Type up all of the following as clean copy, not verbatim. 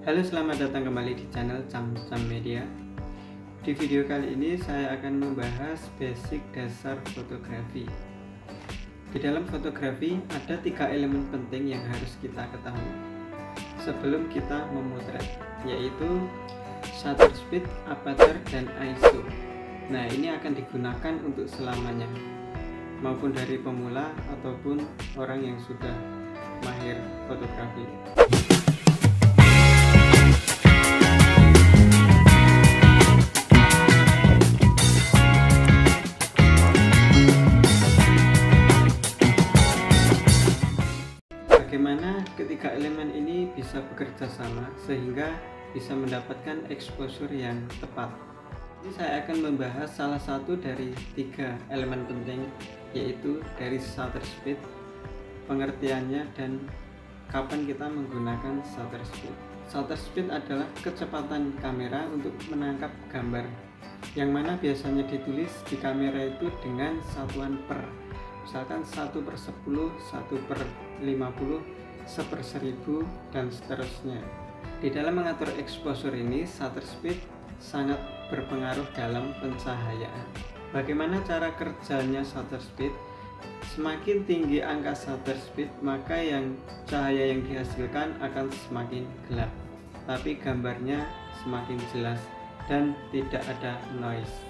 Halo, selamat datang kembali di channel Camcam Media. Di video kali ini saya akan membahas basic dasar fotografi. Di dalam fotografi ada 3 elemen penting yang harus kita ketahui sebelum kita memotret, yaitu shutter speed, aperture, dan ISO. Nah, ini akan digunakan untuk selamanya, maupun dari pemula ataupun orang yang sudah mahir fotografi. Bagaimana ketiga elemen ini bisa bekerja sama sehingga bisa mendapatkan exposure yang tepat. Ini saya akan membahas salah satu dari 3 elemen penting, yaitu dari shutter speed, pengertiannya, dan kapan kita menggunakan shutter speed. Shutter speed adalah kecepatan kamera untuk menangkap gambar, yang mana biasanya ditulis di kamera itu dengan satuan per, misalkan 1/10, 1/50, 1/1000, dan seterusnya. Di dalam mengatur exposure ini, shutter speed sangat berpengaruh dalam pencahayaan. Bagaimana cara kerjanya shutter speed? Semakin tinggi angka shutter speed, maka cahaya yang dihasilkan akan semakin gelap, tapi gambarnya semakin jelas dan tidak ada noise.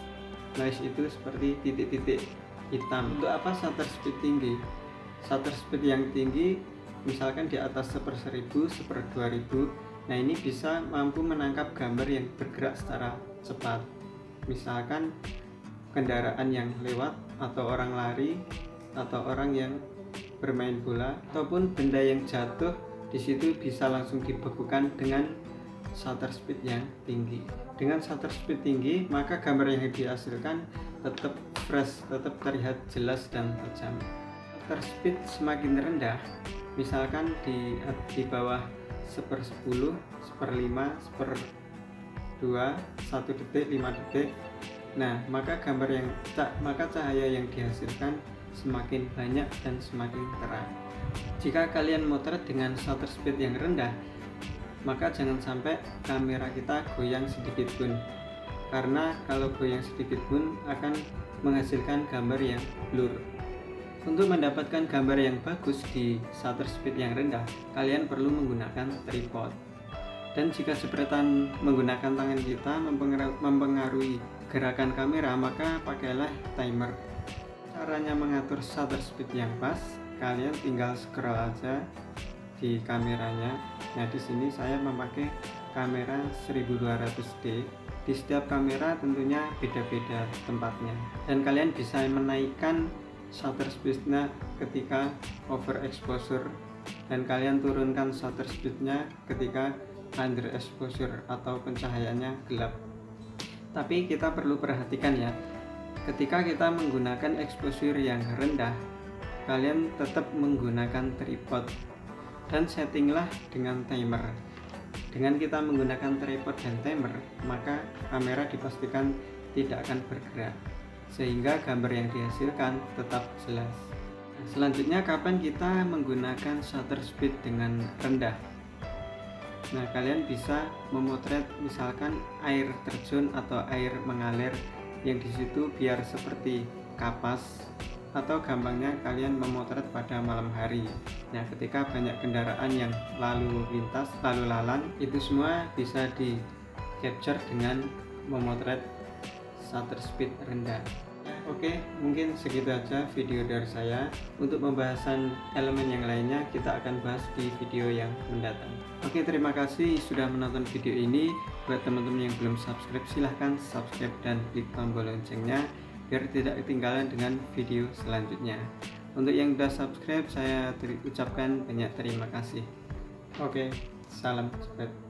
Noise itu seperti titik-titik hitam. Untuk apa shutter speed tinggi? Shutter speed yang tinggi misalkan di atas 1/1000, 1/2000, nah ini bisa mampu menangkap gambar yang bergerak secara cepat, misalkan kendaraan yang lewat, atau orang lari, atau orang yang bermain bola, ataupun benda yang jatuh. Di situ bisa langsung dibekukan dengan shutter speed yang tinggi. Dengan shutter speed tinggi, maka gambar yang dihasilkan tetap fresh, tetap terlihat jelas dan tajam. Shutter speed semakin rendah, misalkan di bawah 1/10, 1/5, 1/2, 1 detik, 5 detik. Nah, maka cahaya yang dihasilkan semakin banyak dan semakin terang. Jika kalian motret dengan shutter speed yang rendah, maka jangan sampai kamera kita goyang sedikit pun, karena kalau goyang sedikit pun akan menghasilkan gambar yang blur. Untuk mendapatkan gambar yang bagus di shutter speed yang rendah, kalian perlu menggunakan tripod. Dan jika jepretan menggunakan tangan kita mempengaruhi gerakan kamera, maka pakailah timer. Caranya mengatur shutter speed yang pas, kalian tinggal scroll aja di kameranya. Nah, di sini saya memakai kamera 1200D. Di setiap kamera tentunya beda-beda tempatnya, dan kalian bisa menaikkan shutter speednya ketika overexposure, dan kalian turunkan shutter speednya ketika underexposure atau pencahayaannya gelap. Tapi kita perlu perhatikan ya, ketika kita menggunakan exposure yang rendah, kalian tetap menggunakan tripod dan settinglah dengan timer. Dengan kita menggunakan tripod dan timer, maka kamera dipastikan tidak akan bergerak, sehingga gambar yang dihasilkan tetap jelas. Selanjutnya, kapan kita menggunakan shutter speed dengan rendah? Nah, kalian bisa memotret misalkan air terjun atau air mengalir yang di situ biar seperti kapas, atau gampangnya kalian memotret pada malam hari. Nah, ketika banyak kendaraan yang lalu lintas, lalu lalang, itu semua bisa di capture dengan memotret shutter speed rendah. Oke, mungkin segitu aja video dari saya. Untuk pembahasan elemen yang lainnya kita akan bahas di video yang mendatang. Oke, terima kasih sudah menonton video ini. Buat teman-teman yang belum subscribe, silahkan subscribe dan klik tombol loncengnya biar tidak ketinggalan dengan video selanjutnya. Untuk yang sudah subscribe, saya ucapkan banyak terima kasih. Oke, salam cepet.